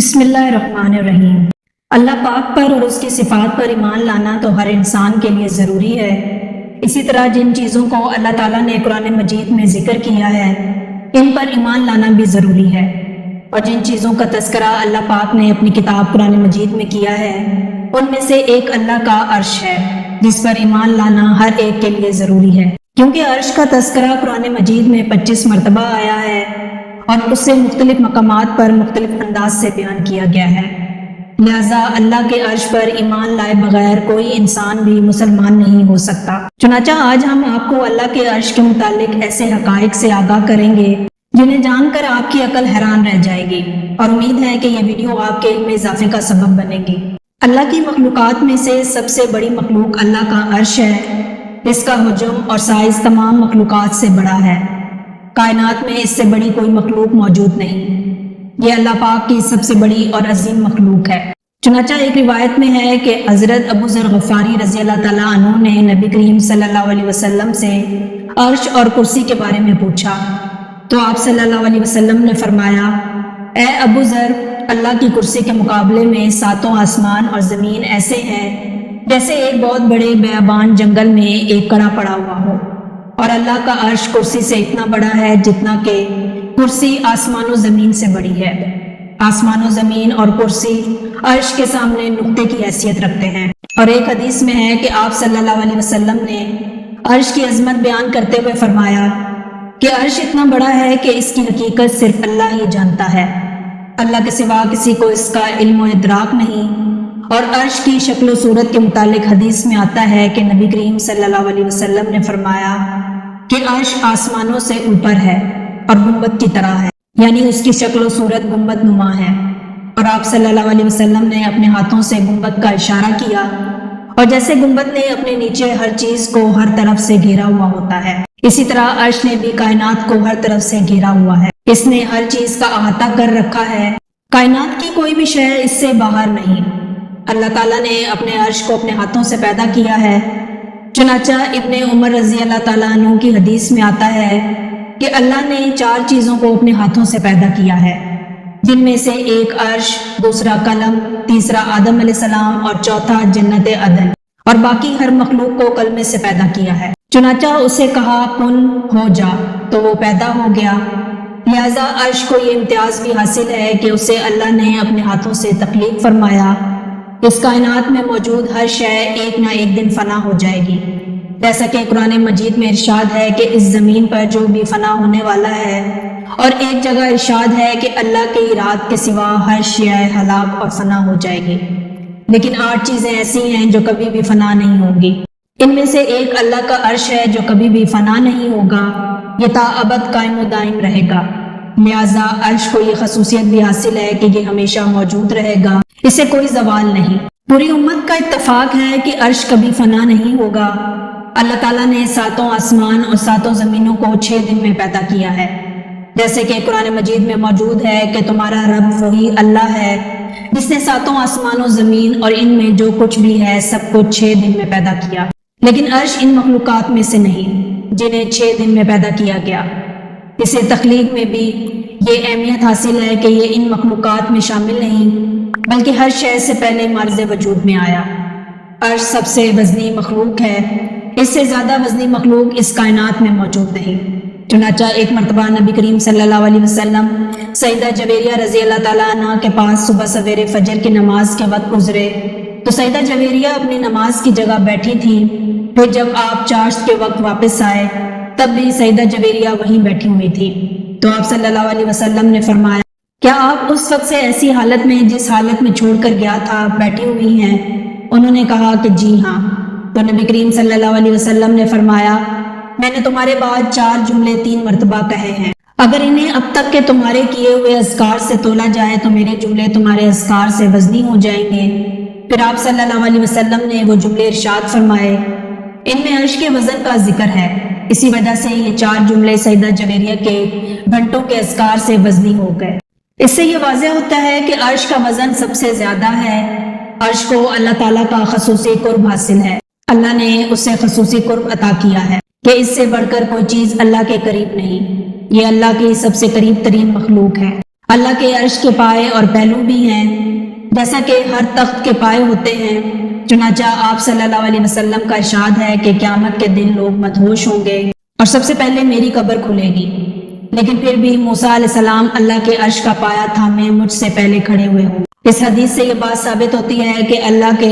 بسم اللہ الرحمن الرحیم۔ اللہ پاک پر اور اس کی صفات پر ایمان لانا تو ہر انسان کے لیے ضروری ہے۔ اسی طرح جن چیزوں کو اللہ تعالیٰ نے قرآن مجید میں ذکر کیا ہے ان پر ایمان لانا بھی ضروری ہے، اور جن چیزوں کا تذکرہ اللہ پاک نے اپنی کتاب قرآن مجید میں کیا ہے ان میں سے ایک اللہ کا عرش ہے، جس پر ایمان لانا ہر ایک کے لیے ضروری ہے، کیونکہ عرش کا تذکرہ قرآن مجید میں 25 مرتبہ آیا ہے اور اس سے مختلف مقامات پر مختلف انداز سے بیان کیا گیا ہے۔ لہذا اللہ کے عرش پر ایمان لائے بغیر کوئی انسان بھی مسلمان نہیں ہو سکتا۔ چنانچہ آج ہم آپ کو اللہ کے عرش کے متعلق ایسے حقائق سے آگاہ کریں گے جنہیں جان کر آپ کی عقل حیران رہ جائے گی، اور امید ہے کہ یہ ویڈیو آپ کے علم میں اضافے کا سبب بنے گی۔ اللہ کی مخلوقات میں سے سب سے بڑی مخلوق اللہ کا عرش ہے۔ اس کا حجم اور سائز تمام مخلوقات سے بڑا ہے۔ کائنات میں اس سے بڑی کوئی مخلوق موجود نہیں۔ یہ اللہ پاک کی سب سے بڑی اور عظیم مخلوق ہے۔ چنانچہ ایک روایت میں ہے کہ حضرت ابو ذر غفاری رضی اللہ تعالیٰ عنہ نے نبی کریم صلی اللہ علیہ وسلم سے عرش اور کرسی کے بارے میں پوچھا، تو آپ صلی اللہ علیہ وسلم نے فرمایا، اے ابو ذر، اللہ کی کرسی کے مقابلے میں ساتوں آسمان اور زمین ایسے ہیں جیسے ایک بہت بڑے بیابان جنگل میں ایک کڑا پڑا ہوا ہو، اور اللہ کا عرش کرسی سے اتنا بڑا ہے جتنا کہ کرسی آسمان و زمین سے بڑی ہے۔ آسمان و زمین اور کرسی عرش کے سامنے نقطے کی حیثیت رکھتے ہیں۔ اور ایک حدیث میں ہے کہ آپ صلی اللہ علیہ وسلم نے عرش کی عظمت بیان کرتے ہوئے فرمایا کہ عرش اتنا بڑا ہے کہ اس کی حقیقت صرف اللہ ہی جانتا ہے، اللہ کے سوا کسی کو اس کا علم و ادراک نہیں۔ اور عرش کی شکل و صورت کے متعلق حدیث میں آتا ہے کہ نبی کریم صلی اللہ علیہ وسلم نے فرمایا کہ عرش آسمانوں سے اوپر ہے اور گنبد کی طرح ہے، یعنی اس کی شکل و صورت گنبد نما ہے۔ اور آپ صلی اللہ علیہ وسلم نے اپنے ہاتھوں سے گنبد کا اشارہ کیا، اور جیسے گنبد نے اپنے نیچے ہر چیز کو ہر طرف سے گھیرا ہوا ہوتا ہے، اسی طرح عرش نے بھی کائنات کو ہر طرف سے گھیرا ہوا ہے۔ اس نے ہر چیز کا احاطہ کر رکھا ہے، کائنات کی کوئی بھی شے اس سے باہر نہیں۔ اللہ تعالیٰ نے اپنے عرش کو اپنے ہاتھوں سے پیدا کیا ہے۔ چنانچہ ابن عمر رضی اللہ تعالیٰ عنہ کی حدیث میں آتا ہے کہ اللہ نے 4 چیزوں کو اپنے ہاتھوں سے پیدا کیا ہے، جن میں سے ایک عرش، دوسرا قلم، تیسرا آدم علیہ السلام اور چوتھا جنت عدن، اور باقی ہر مخلوق کو کلمے سے پیدا کیا ہے۔ چنانچہ اسے کہا کن ہو جا تو وہ پیدا ہو گیا۔ لہذا عرش کو یہ امتیاز بھی حاصل ہے کہ اسے اللہ نے اپنے ہاتھوں سے تخلیق فرمایا۔ اس کائنات میں موجود ہر شے ایک نہ ایک دن فنا ہو جائے گی، جیسا کہ قرآن مجید میں ارشاد ہے کہ اس زمین پر جو بھی فنا ہونے والا ہے، اور ایک جگہ ارشاد ہے کہ اللہ کی ارادے کے سوا ہر شے ہلاک اور فنا ہو جائے گی، لیکن 8 چیزیں ایسی ہیں جو کبھی بھی فنا نہیں ہوں گی۔ ان میں سے ایک اللہ کا عرش ہے جو کبھی بھی فنا نہیں ہوگا، یہ تا ابد قائم و دائم رہے گا۔ لہذا عرش کو یہ خصوصیت بھی حاصل ہے کہ یہ ہمیشہ موجود رہے گا، اسے کوئی زوال نہیں۔ پوری امت کا اتفاق ہے کہ عرش کبھی فنا نہیں ہوگا۔ اللہ تعالیٰ نے 7 آسمان اور 7 زمینوں کو 6 دن میں پیدا کیا ہے، جیسے کہ قرآن مجید میں موجود ہے کہ تمہارا رب وہی اللہ ہے جس نے 7 آسمان و زمین اور ان میں جو کچھ بھی ہے سب کچھ 6 دن میں پیدا کیا، لیکن عرش ان مخلوقات میں سے نہیں جنہیں 6 دن میں پیدا کیا گیا۔ اسے تخلیق میں بھی یہ اہمیت حاصل ہے کہ یہ ان مخلوقات میں شامل نہیں بلکہ ہر شے سے پہلے معرض وجود میں آیا۔ عرش سب سے وزنی مخلوق ہے، اس سے زیادہ وزنی مخلوق اس کائنات میں موجود نہیں۔ چنانچہ ایک مرتبہ نبی کریم صلی اللہ علیہ وسلم سیدہ جویریہ رضی اللہ تعالیٰ عنہ کے پاس صبح سویرے فجر کی نماز کے وقت گزرے، تو سیدہ جویریہ اپنی نماز کی جگہ بیٹھی تھیں۔ پھر جب آپ چاشت کے وقت واپس آئے تب بھی سیدہ جویریہ وہیں بیٹھی ہوئی تھی، تو آپ صلی اللہ علیہ وسلم نے فرمایا، کیا آپ اس وقت سے ایسی حالت میں جس حالت میں چھوڑ کر گیا تھا بیٹھی ہوئی ہیں؟ انہوں نے کہا کہ جی ہاں۔ تو نبی کریم صلی اللہ علیہ وسلم نے فرمایا، میں نے تمہارے بعد 4 جملے 3 مرتبہ کہے ہیں، اگر انہیں اب تک کے تمہارے کیے ہوئے اذکار سے تولا جائے تو میرے جملے تمہارے اذکار سے وزنی ہو جائیں گے۔ پھر آپ صلی اللہ علیہ وسلم نے وہ جملے ارشاد فرمائے، ان میں عرش کے وزن کا ذکر ہے، اسی وجہ سے یہ 4 جملے سیدہ جویریہ کے گھنٹوں کے اذکار سے وزنی ہو گئے۔ اس سے یہ واضح ہوتا ہے کہ عرش کا وزن سب سے زیادہ ہے۔ عرش کو اللہ تعالیٰ کا خصوصی قرب حاصل ہے، اللہ نے اسے خصوصی قرب عطا کیا ہے کہ اس سے بڑھ کر کوئی چیز اللہ کے قریب نہیں، یہ اللہ کی سب سے قریب ترین مخلوق ہے۔ اللہ کے عرش کے پائے اور پہلو بھی ہیں جیسا کہ ہر تخت کے پائے ہوتے ہیں۔ چنانچہ آپ صلی اللہ علیہ وسلم کا ارشاد ہے کہ قیامت کے دن لوگ مدہوش ہوں گے اور سب سے پہلے میری قبر کھلے گی، لیکن پھر بھی موسیٰ علیہ السلام اللہ کے عرش کا پایا تھامے مجھ سے پہلے کھڑے ہوئے ہوں۔ اس حدیث سے یہ بات ثابت ہوتی ہے کہ اللہ کے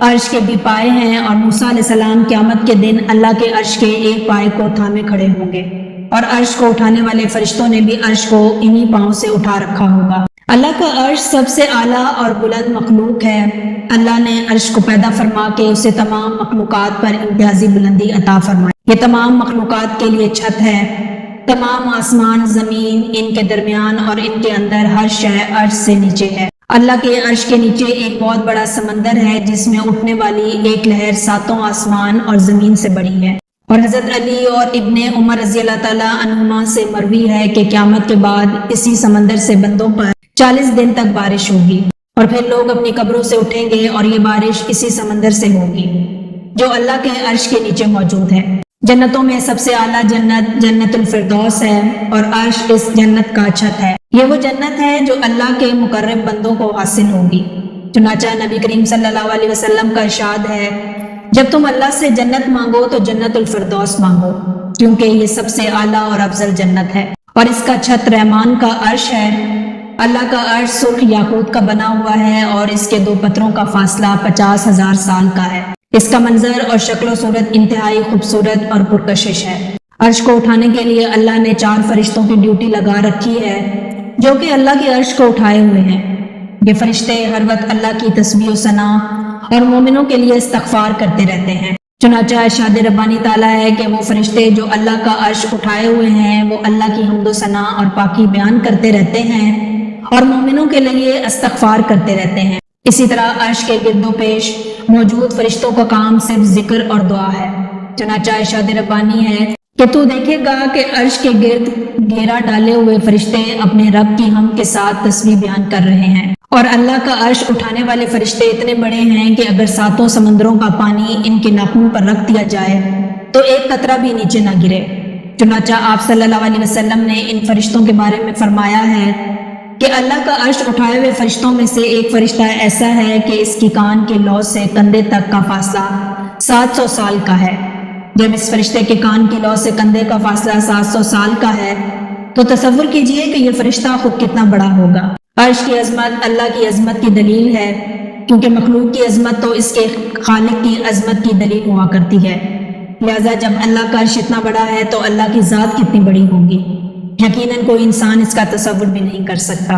عرش کے بھی پائے ہیں اور موسیٰ علیہ السلام قیامت کے دن اللہ کے عرش کے ایک پائے کو تھامے کھڑے ہوں گے، اور عرش کو اٹھانے والے فرشتوں نے بھی عرش کو انہی پاؤں سے اٹھا رکھا ہوگا۔ اللہ کا عرش سب سے اعلیٰ اور بلند مخلوق ہے۔ اللہ نے عرش کو پیدا فرما کے اسے تمام مخلوقات پر امتیازی بلندی عطا فرمائی۔ یہ تمام مخلوقات کے لیے چھت ہے۔ تمام آسمان، زمین، ان کے درمیان اور ان کے اندر ہر شے عرش سے نیچے ہے۔ اللہ کے عرش کے نیچے ایک بہت بڑا سمندر ہے جس میں اٹھنے والی ایک لہر ساتوں آسمان اور زمین سے بڑی ہے۔ اور حضرت علی اور ابن عمر رضی اللہ تعالیٰ عنہما سے مروی ہے کہ قیامت کے بعد اسی سمندر سے بندوں پر 40 دن تک بارش ہوگی، اور پھر لوگ اپنی قبروں سے اٹھیں گے اور یہ بارش اسی سمندر سے ہوگی جو اللہ کے عرش کے نیچے موجود ہے۔ جنتوں میں سب سے اعلیٰ جنت جنت الفردوس ہے، اور عرش اس جنت کا چھت ہے۔ یہ وہ جنت ہے جو اللہ کے مقرب بندوں کو حاصل ہوگی۔ چنانچہ نبی کریم صلی اللہ علیہ وسلم کا ارشاد ہے، جب تم اللہ سے جنت مانگو تو جنت الفردوس مانگو، کیونکہ یہ سب سے اعلیٰ اور افضل جنت ہے، اور اس کا چھت رحمان کا عرش ہے۔ اللہ کا عرش سرخ یاقوت کا بنا ہوا ہے، اور اس کے دو پتھروں کا فاصلہ 50,000 سال کا ہے۔ اس کا منظر اور شکل و صورت انتہائی خوبصورت اور پرکشش ہے۔ عرش کو اٹھانے کے لیے اللہ نے 4 فرشتوں کی ڈیوٹی لگا رکھی ہے جو کہ اللہ کے عرش کو اٹھائے ہوئے ہیں۔ یہ فرشتے ہر وقت اللہ کی تسبیح و ثنا اور مومنوں کے لیے استغفار کرتے رہتے ہیں۔ چنانچہ ارشاد ربانی تعالیٰ ہے کہ وہ فرشتے جو اللہ کا عرش اٹھائے ہوئے ہیں وہ اللہ کی حمد و ثنا اور پاکی بیان کرتے رہتے ہیں اور مومنوں کے لیے استغفار کرتے رہتے ہیں۔ اسی طرح عرش کے گرد و پیش موجود فرشتوں کا کام صرف ذکر اور دعا ہے۔ چنانچہ ارشاد ربانی ہے کہ تو دیکھے گا کہ عرش کے گرد گھیرا ڈالے ہوئے فرشتے اپنے رب کی حمد کے ساتھ تسبیح بیان کر رہے ہیں، اور اللہ کا عرش اٹھانے والے فرشتے اتنے بڑے ہیں کہ اگر 7 سمندروں کا پانی ان کے ناخن پر رکھ دیا جائے تو ایک قطرہ بھی نیچے نہ گرے۔ چنانچہ آپ صلی اللہ علیہ وسلم نے ان فرشتوں کے بارے میں فرمایا ہے کہ اللہ کا عرش اٹھائے ہوئے فرشتوں میں سے ایک فرشتہ ایسا ہے کہ اس کی کان کے لو سے کندھے تک کا فاصلہ 700 سال کا ہے۔ جب اس فرشتے کے کان کی لو سے کندھے کا فاصلہ 700 سال کا ہے تو تصور کیجئے کہ یہ فرشتہ خود کتنا بڑا ہوگا۔ عرش کی عظمت اللہ کی عظمت کی دلیل ہے، کیونکہ مخلوق کی عظمت تو اس کے خالق کی عظمت کی دلیل ہوا کرتی ہے۔ لہذا جب اللہ کا عرش اتنا بڑا ہے تو اللہ کی ذات کتنی بڑی ہوگی، یقیناً کوئی انسان اس کا تصور بھی نہیں کر سکتا۔